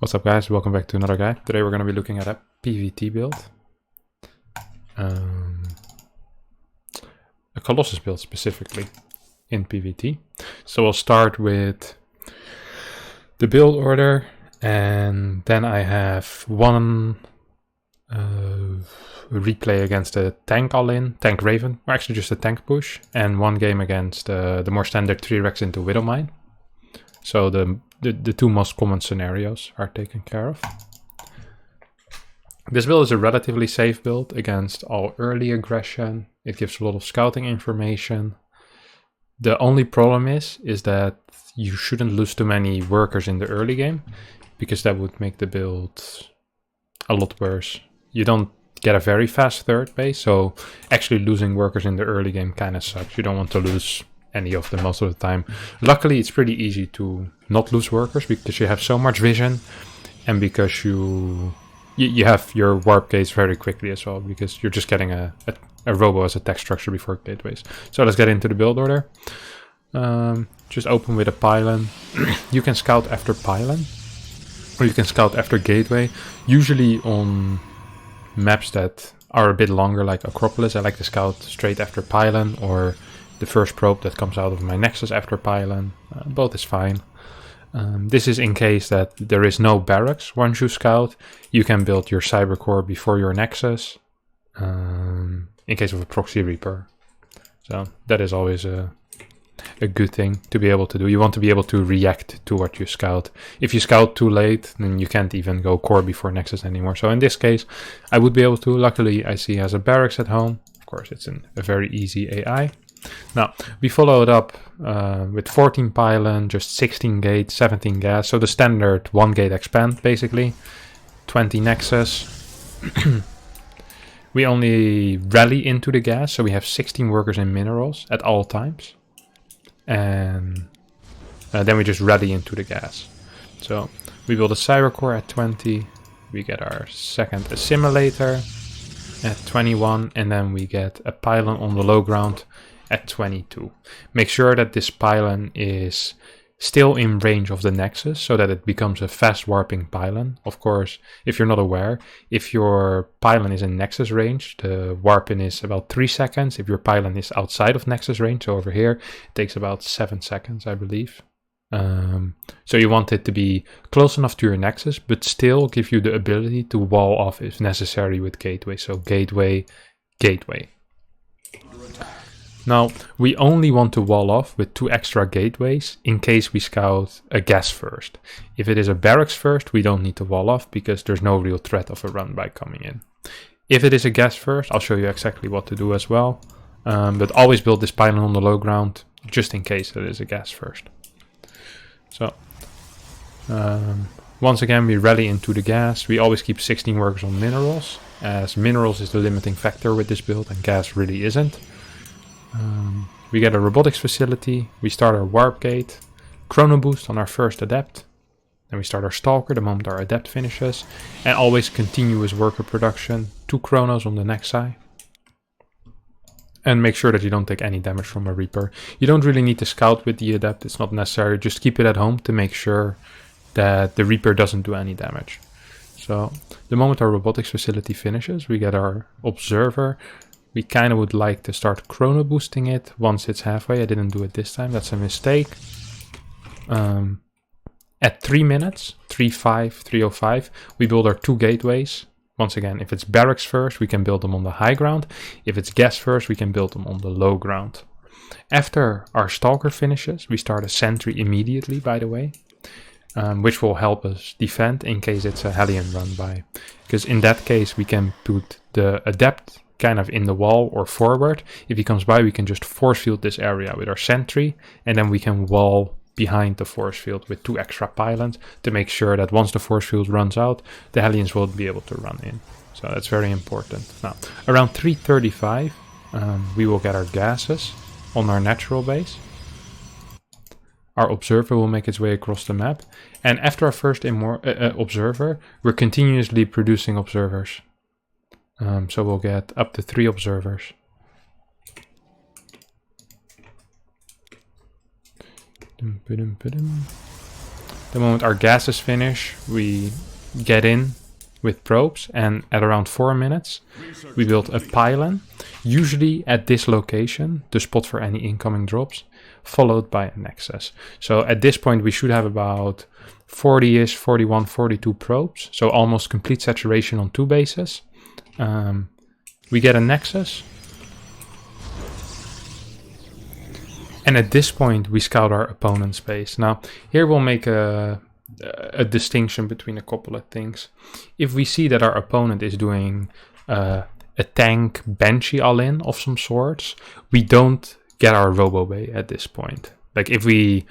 What's up guys, welcome back to another guide. Today we're going to be looking at a PvT build. A Colossus build specifically in PvT. So we'll start with the build order, and then I have one replay against a tank all-in, tank Raven, or actually just a tank push, and one game against the more standard 3-Rex into Widowmine. So the two most common scenarios are taken care of. This build is a relatively safe build against all early aggression. It gives a lot of scouting information. The only problem is that you shouldn't lose too many workers in the early game, because that would make the build a lot worse. You don't get a very fast third base, so actually losing workers in the early game kind of sucks. You don't want to lose any of them most of the time. Luckily, it's pretty easy to not lose workers because you have so much vision, and because you have your warp gates very quickly as well, because you're just getting a robo as a tech structure before gateways. So let's get into the build order. Just open with a pylon. You can scout after pylon, or you can scout after gateway. Usually on maps that are a bit longer, like Acropolis, I like to scout straight after pylon, or the first probe that comes out of my nexus after pylon. Both is fine. This is in case that there is no barracks once you scout. You can build your cyber core before your nexus, in case of a proxy reaper. So that is always a good thing to be able to do. You want to be able to react to what you scout. If you scout too late, then you can't even go core before nexus anymore. So in this case, I would be able to. Luckily, I see he has a barracks at home. Of course, it's a very easy AI. Now, we follow it up with 14 pylon, just 16 gate, 17 gas. So the standard 1 gate expand, basically. 20 nexus. We only rally into the gas, so we have 16 workers in minerals at all times. And then we just rally into the gas. So we build a cyber core at 20. We get our second assimilator at 21. And then we get a pylon on the low ground at 22. Make sure that this pylon is still in range of the nexus, so that it becomes a fast warping pylon. Of course, if you're not aware, if your pylon is in nexus range, the warp-in is about 3 seconds. If your pylon is outside of nexus range, so over here, it takes about 7 seconds, I believe. So you want it to be close enough to your nexus, but still give you the ability to wall off if necessary with gateway. So gateway, gateway. Now, we only want to wall off with 2 extra gateways in case we scout a gas first. If it is a barracks first, we don't need to wall off because there's no real threat of a run by coming in. If it is a gas first, I'll show you exactly what to do as well. But always build this pylon on the low ground just in case it is a gas first. So, once again, we rally into the gas. We always keep 16 workers on minerals, as minerals is the limiting factor with this build and gas really isn't. We get a robotics facility, we start our warp gate, chrono boost on our first adept, then we start our stalker the moment our adept finishes, and always continuous worker production, 2 chronos on the next side. And make sure that you don't take any damage from a reaper. You don't really need to scout with the adept, it's not necessary, just keep it at home to make sure that the reaper doesn't do any damage. So the moment our robotics facility finishes, we get our observer. We kind of would like to start chrono boosting it once it's halfway. I didn't do it this time, that's a mistake. At 3 minutes, 3:05, 3:05, we build our 2 gateways. Once again, if it's barracks first, we can build them on the high ground. If it's gas first, we can build them on the low ground. After our stalker finishes, we start a sentry immediately, by the way, which will help us defend in case it's a Hellion run by. Because in that case, we can put the adept kind of in the wall or forward. If he comes by, we can just force field this area with our sentry, and then we can wall behind the force field with 2 extra pylons to make sure that once the force field runs out, the Hellions won't be able to run in. So that's very important. Now, around 3:35, we will get our gases on our natural base. Our observer will make its way across the map, and after our first observer, we're continuously producing observers. So we'll get up to 3 observers. The moment our gases finish, we get in with probes, and at around 4 minutes, we build a pylon, usually at this location, to spot for any incoming drops, followed by a nexus. So at this point, we should have about 40-ish, 41, 42 probes, so almost complete saturation on 2 bases. We get a nexus. And at this point, we scout our opponent's base. Now, here we'll make a distinction between a couple of things. If we see that our opponent is doing a tank benchy all-in of some sorts, we don't get our Robo Bay at this point. Like if we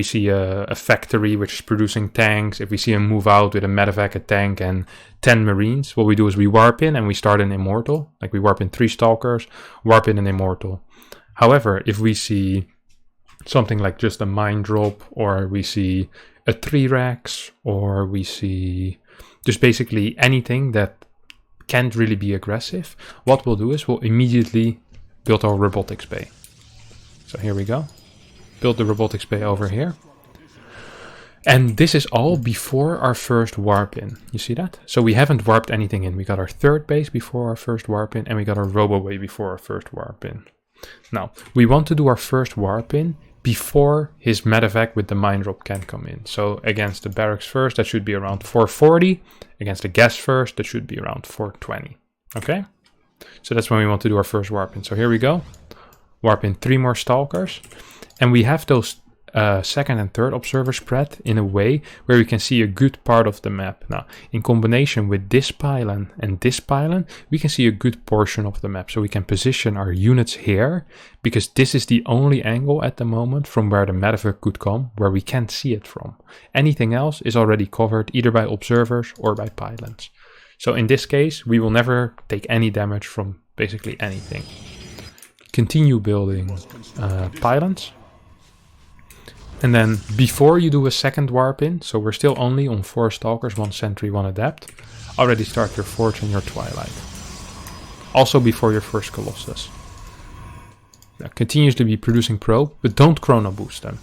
see a factory which is producing tanks, if we see him move out with a medevac, a tank, and 10 marines, what we do is we warp in and we start an immortal. Like we warp in 3 stalkers, warp in an immortal. However, if we see something like just a mine drop, or we see a 3-rex, or we see just basically anything that can't really be aggressive, what we'll do is we'll immediately build our robotics bay. So here we go. Build the robotics bay over here. And this is all before our first warp in. You see that? So we haven't warped anything in. We got our 3rd base before our first warp in, and we got our robo bay before our first warp in. Now, we want to do our first warp in before his medevac with the mine drop can come in. So against the barracks first, that should be around 440. Against the gas first, that should be around 420. Okay? So that's when we want to do our first warp in. So here we go. Warp in 3 more stalkers. And we have those 2nd and 3rd observer spread in a way where we can see a good part of the map. Now, in combination with this pylon and this pylon, we can see a good portion of the map. So we can position our units here, because this is the only angle at the moment from where the medevac could come, where we can't see it from. Anything else is already covered either by observers or by pylons. So in this case, we will never take any damage from basically anything. Continue building pylons. And then before you do a second warp in, so we're still only on 4 stalkers, 1 sentry, 1 adept, already start your forge and your twilight. Also before your first Colossus. Now continuously be producing probe, but don't chrono boost them.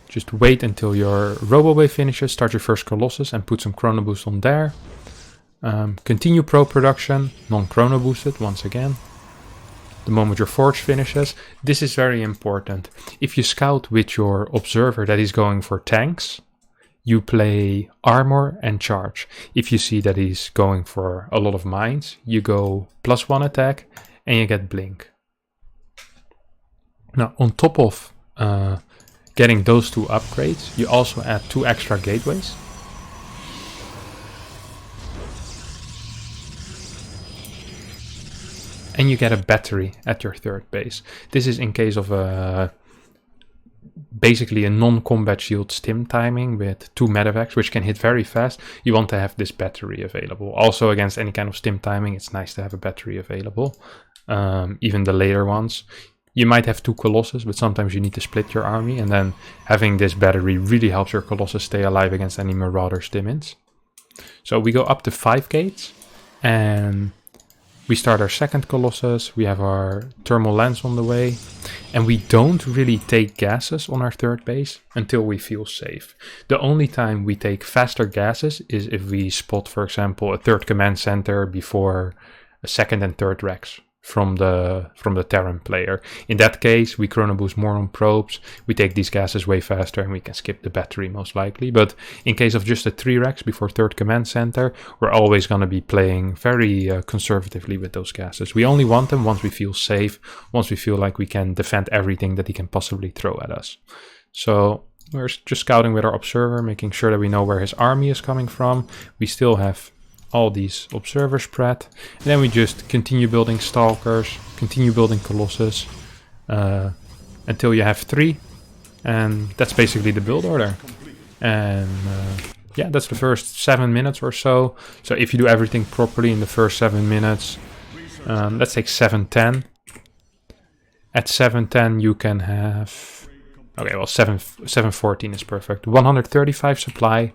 Just wait until your Robo Bay finishes, start your first Colossus and put some chrono boost on there. Continue probe production, non-chrono boosted once again. The moment your forge finishes, this is very important. If you scout with your observer that is going for tanks, you play armor and charge. If you see that he's going for a lot of mines, you go +1 attack and you get blink. Now, on top of getting those 2 upgrades, you also add 2 extra gateways. And you get a battery at your 3rd base. This is in case of basically a non-combat shield stim timing with 2 medevacs, which can hit very fast. You want to have this battery available. Also against any kind of stim timing, it's nice to have a battery available. Even the later ones. You might have 2 Colossus, but sometimes you need to split your army. And then having this battery really helps your Colossus stay alive against any Marauder stim-ins. So we go up to 5 gates. And we start our 2nd Colossus, we have our thermal lens on the way, and we don't really take gases on our 3rd base until we feel safe. The only time we take faster gases is if we spot, for example, a 3rd command center before a 2nd and 3rd Rex from the Terran player. In that case, we chrono boost more on probes, we take these gases way faster and we can skip the battery most likely. But in case of just a 3-Rex before 3rd command center, we're always going to be playing very conservatively with those gases. We only want them once we feel safe, once we feel like we can defend everything that he can possibly throw at us. So we're just scouting with our observer, making sure that we know where his army is coming from. We still have all these observer spread, and then we just continue building stalkers, continue building Colossus until you have 3, and that's basically the build order. And yeah, that's the first 7 minutes or so. So if you do everything properly in the first 7 minutes, let's take 7:10. At 7:10 you can have, okay, well 7:14 is perfect. 135 supply,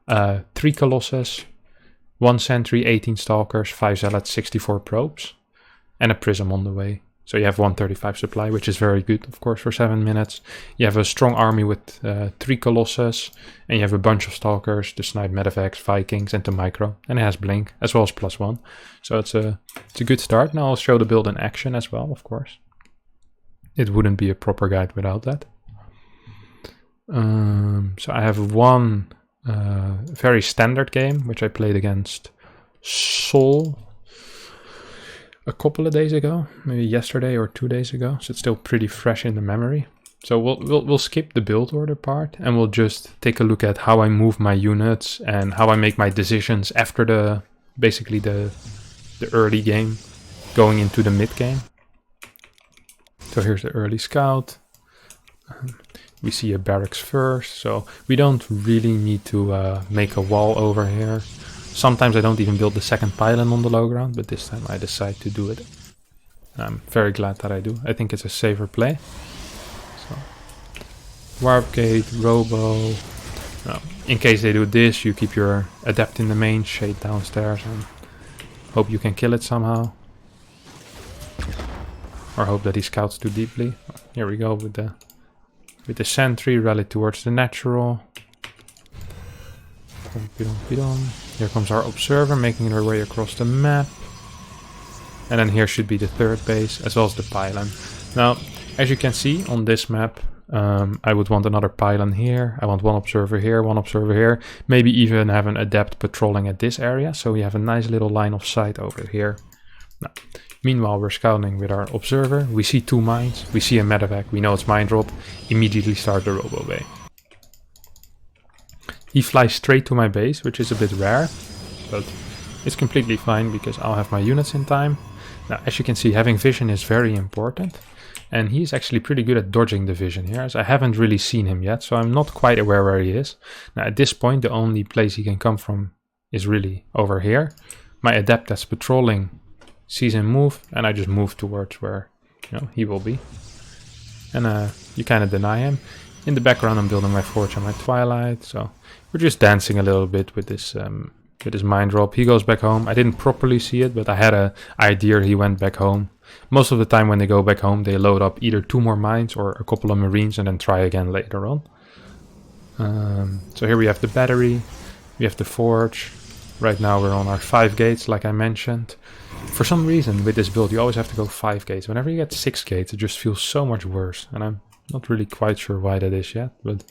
3 Colossus, 1 sentry, 18 stalkers, 5 zealots, 64 probes, and a prism on the way. So you have 135 supply, which is very good, of course, for 7 minutes. You have a strong army with 3 Colossus, and you have a bunch of Stalkers to snipe Medevacs, Vikings, and to micro. And it has Blink, as well as +1. So it's a good start. Now I'll show the build in action as well, of course. It wouldn't be a proper guide without that. So I have one very standard game, which I played against Sol a couple of days ago, maybe yesterday or 2 days ago, so it's still pretty fresh in the memory. So we'll skip the build order part, and we'll just take a look at how I move my units and how I make my decisions after basically the early game, going into the mid game. So here's the early scout. We see a barracks first, so we don't really need to make a wall over here. Sometimes I don't even build the second pylon on the low ground, but this time I decide to do it. I'm very glad that I do. I think it's a safer play. So, warp gate, robo. In case they do this, you keep your adept in the main, shade downstairs, and hope you can kill it somehow. Or hope that he scouts too deeply. Here we go with the sentry, rally towards the natural. Here comes our observer, making their way across the map. And then here should be the third base, as well as the pylon. Now, as you can see on this map, I would want another pylon here. I want one observer here. Maybe even have an adept patrolling at this area, so we have a nice little line of sight over here. Now, meanwhile, we're scouting with our observer. We see 2 mines, we see a medevac, we know it's mine drop. Immediately start the robo bay. He flies straight to my base, which is a bit rare, but it's completely fine because I'll have my units in time. Now, as you can see, having vision is very important, and he's actually pretty good at dodging the vision here, as I haven't really seen him yet, so I'm not quite aware where he is. Now, at this point, the only place he can come from is really over here. My adept that's patrolling sees him move, and I just move towards where he will be. And you kind of deny him. In the background, I'm building my forge and my twilight, so we're just dancing a little bit with this mine drop. He goes back home. I didn't properly see it, but I had an idea he went back home. Most of the time when they go back home, they load up either 2 more mines or a couple of marines and then try again later on. So here we have the battery, we have the forge. Right now we're on our 5 gates, like I mentioned. For some reason with this build you always have to go 5 gates. Whenever you get 6 gates it just feels so much worse, and I'm not really quite sure why that is yet, but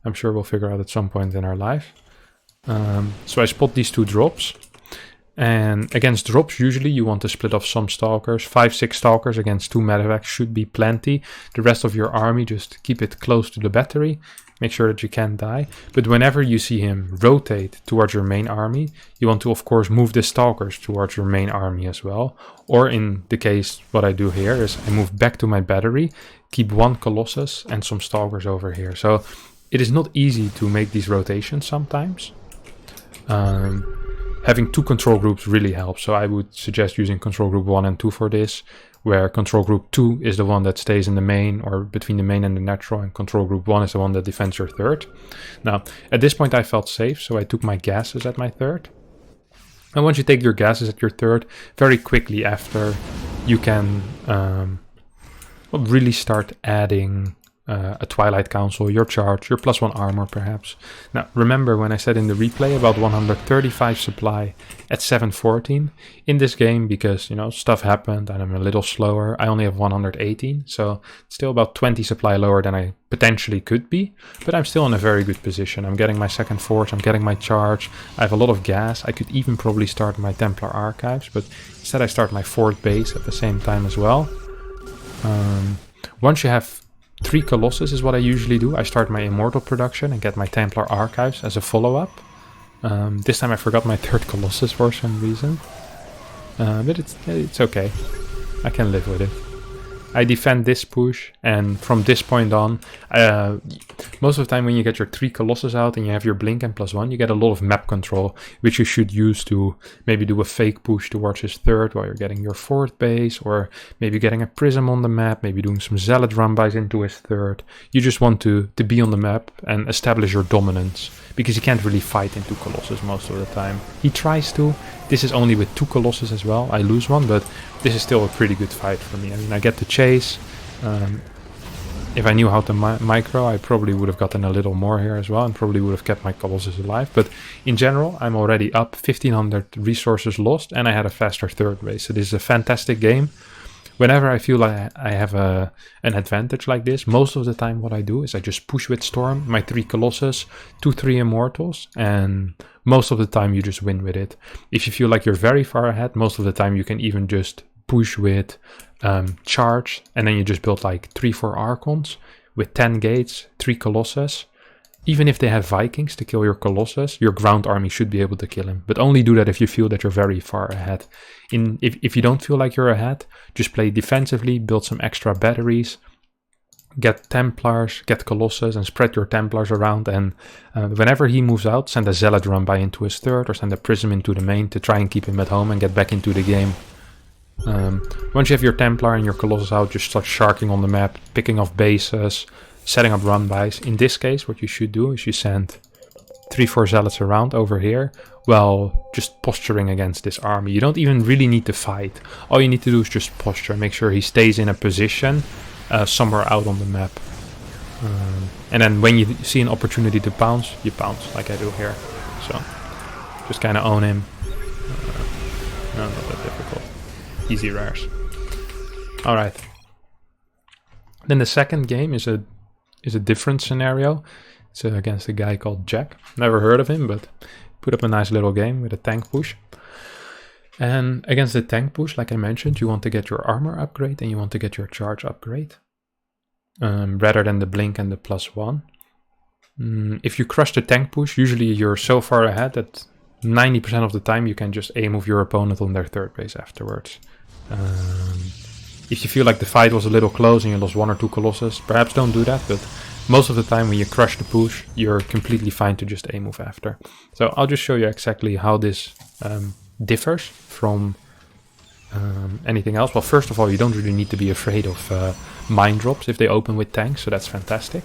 I'm sure we'll figure out at some point in our life. So I spot these 2 drops, and against drops usually you want to split off some stalkers. 5-6 stalkers against 2 medevacs should be plenty. The rest of your army, just keep it close to the battery, make sure that you can't die. But whenever you see him rotate towards your main army, you want to of course move the stalkers towards your main army as well. Or in the case, what I do here is I move back to my battery, keep 1 Colossus and some stalkers over here. So it is not easy to make these rotations sometimes. Having 2 control groups really helps, so I would suggest using control group 1 and 2 for this, where control group 2 is the one that stays in the main or between the main and the natural, and control group 1 is the one that defends your third. Now, at this point I felt safe, so I took my gases at my third. And once you take your gases at your third, very quickly after, you can really start adding a Twilight Council, your charge, your +1 armor perhaps. Now remember when I said in the replay about 135 supply at 714, in this game, because stuff happened and I'm a little slower, I only have 118, so it's still about 20 supply lower than I potentially could be, but I'm still in a very good position. I'm getting my second forge, I'm getting my charge, I have a lot of gas. I could even probably start my Templar archives, but instead I start my 4th base at the same time as well. Once you have 3 Colossus is what I usually do. I start my Immortal production and get my Templar archives as a follow-up. This time I forgot my 3rd Colossus for some reason. But it's okay. I can live with it. I defend this push, and from this point on, most of the time when you get your 3 Colossus out and you have your blink and +1, you get a lot of map control, which you should use to maybe do a fake push towards his 3rd while you're getting your 4th base, or maybe getting a prism on the map, maybe doing some zealot run-bys into his 3rd. You just want to be on the map and establish your dominance, because he can't really fight into Colossus most of the time. He tries to. This is only with 2 Colossus as well. I lose one, but this is still a pretty good fight for me. I mean, I get the chase. If I knew how to micro, I probably would have gotten a little more here as well, and probably would have kept my Colossus alive. But in general, I'm already up 1500 resources lost, and I had a faster 3rd base. So this is a fantastic game. Whenever I feel like I have an advantage like this, most of the time what I do is I just push with Storm, my 3 Colossus, 2-3 Immortals, and most of the time you just win with it. If you feel like you're very far ahead, most of the time you can even just push with Charge, and then you just build like 3-4 Archons with 10 gates, 3 Colossus. Even if they have Vikings to kill your Colossus, your ground army should be able to kill him. But only do that if you feel that you're very far ahead. If you don't feel like you're ahead, just play defensively, build some extra batteries, get Templars, get Colossus, and spread your Templars around. And whenever he moves out, send a Zealot run-by into his 3rd, or send a Prism into the main to try and keep him at home and get back into the game. Once you have your Templar and your Colossus out, just start sharking on the map, picking off bases, setting up run-bys. In this case, what you should do is you send 3-4 Zealots around over here, while just posturing against this army. You don't even really need to fight. All you need to do is just posture, make sure he stays in a position somewhere out on the map. And then when you see an opportunity to pounce, you pounce, like I do here. So, just kind of own him. No, not that difficult. Easy rares. Alright. Then the second game is a different scenario. It's against a guy called Jack. Never heard of him, but put up a nice little game with a tank push. And against the tank push, like I mentioned, you want to get your armor upgrade and you want to get your charge upgrade. Rather than the blink and the +1. If you crush the tank push, usually you're so far ahead that 90% of the time you can just A-move your opponent on their 3rd base afterwards. If you feel like the fight was a little close and you lost 1 or 2 Colossus, perhaps don't do that, but most of the time when you crush the push, you're completely fine to just A-move after. So I'll just show you exactly how this differs from anything else. Well, first of all, you don't really need to be afraid of mine drops if they open with tanks, so that's fantastic.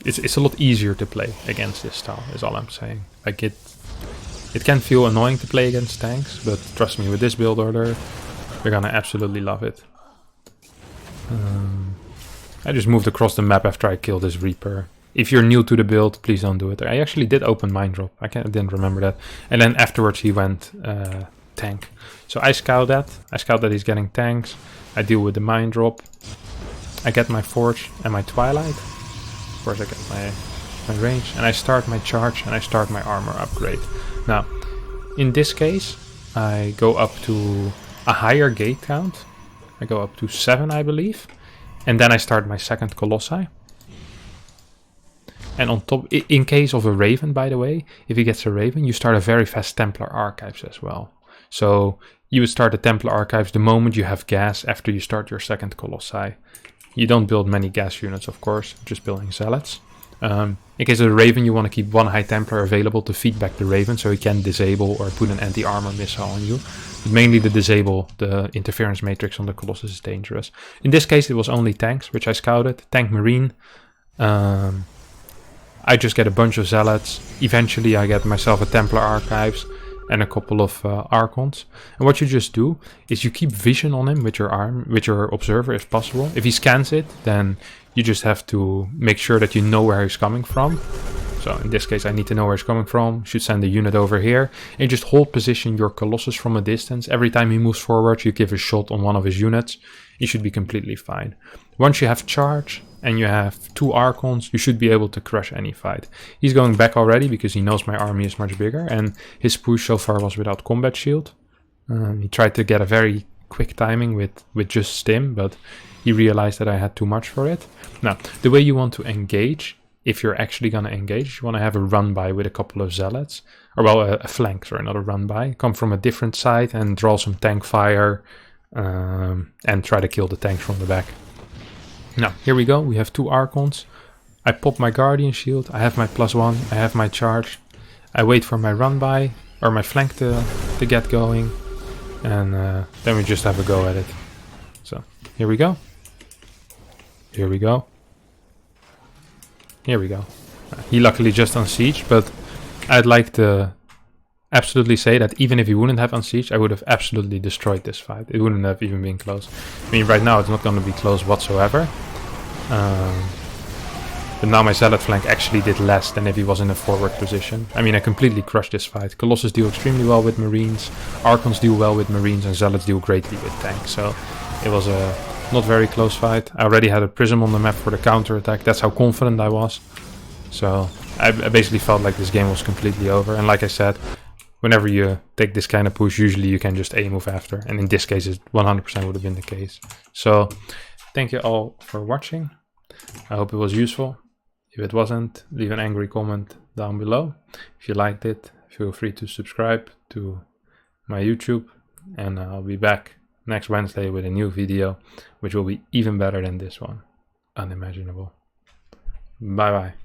It's a lot easier to play against this style, is all I'm saying. Like it can feel annoying to play against tanks, but trust me, with this build order, you're gonna absolutely love it. I just moved across the map after I killed this Reaper. If you're new to the build, please don't do it. I actually did open mine drop. I didn't remember that. And then afterwards he went tank. So I scout that. I scout that he's getting tanks. I deal with the mine drop. I get my Forge and my Twilight. Of course I get my range. And I start my charge and I start my armor upgrade. Now, in this case, I go up to a higher gate count. I go up to 7, I believe. And then I start my second Colossi. And on top, in case of a Raven, by the way, if he gets a Raven, you start a very fast Templar Archives as well. So you would start the Templar Archives the moment you have gas after you start your second Colossi. You don't build many gas units, of course, just building Zealots. In case of the Raven, you want to keep 1 High Templar available to feed back the Raven, so he can disable or put an anti-armor missile on you. But mainly the disable, the interference matrix on the Colossus is dangerous. In this case, it was only tanks, which I scouted. Tank Marine. I just get a bunch of Zealots. Eventually, I get myself a Templar Archives and a couple of Archons. And what you just do is you keep vision on him with your observer if possible. If he scans it, then you just have to make sure that you know where he's coming from. So in this case, I need to know where he's coming from. Should send a unit over here. And just hold position your Colossus from a distance. Every time he moves forward, you give a shot on one of his units. You should be completely fine. Once you have charge and you have 2 Archons, you should be able to crush any fight. He's going back already because he knows my army is much bigger. And his push so far was without combat shield. He tried to get a very quick timing with just stim, but he realized that I had too much for it. Now, the way you want to engage, if you're actually going to engage, you want to have a run-by with a couple of Zealots. Or well, a flank, sorry, not a run-by. Come from a different side and draw some tank fire. and try to kill the tanks from the back. Now, here we go. We have 2 Archons. I pop my Guardian Shield. I have my +1. I have my charge. I wait for my run by, or my flank to get going. And then we just have a go at it. So, here we go. Here we go. Here we go. He luckily just unsieged, but I'd like to absolutely say that even if he wouldn't have unsieged, I would have absolutely destroyed this fight. It wouldn't have even been close. I mean, right now it's not going to be close whatsoever. But now my Zealot flank actually did less than if he was in a forward position. I mean, I completely crushed this fight. Colossus deal extremely well with Marines, Archons deal well with Marines, and Zealots deal greatly with tanks. So it was a not very close fight. I already had a Prism on the map for the counter attack. That's how confident I was. So I basically felt like this game was completely over. And like I said, whenever you take this kind of push, usually you can just A-move after. And in this case, it 100% would have been the case. So thank you all for watching. I hope it was useful. If it wasn't, leave an angry comment down below. If you liked it, feel free to subscribe to my YouTube. And I'll be back next Wednesday with a new video, which will be even better than this one. Unimaginable. Bye bye.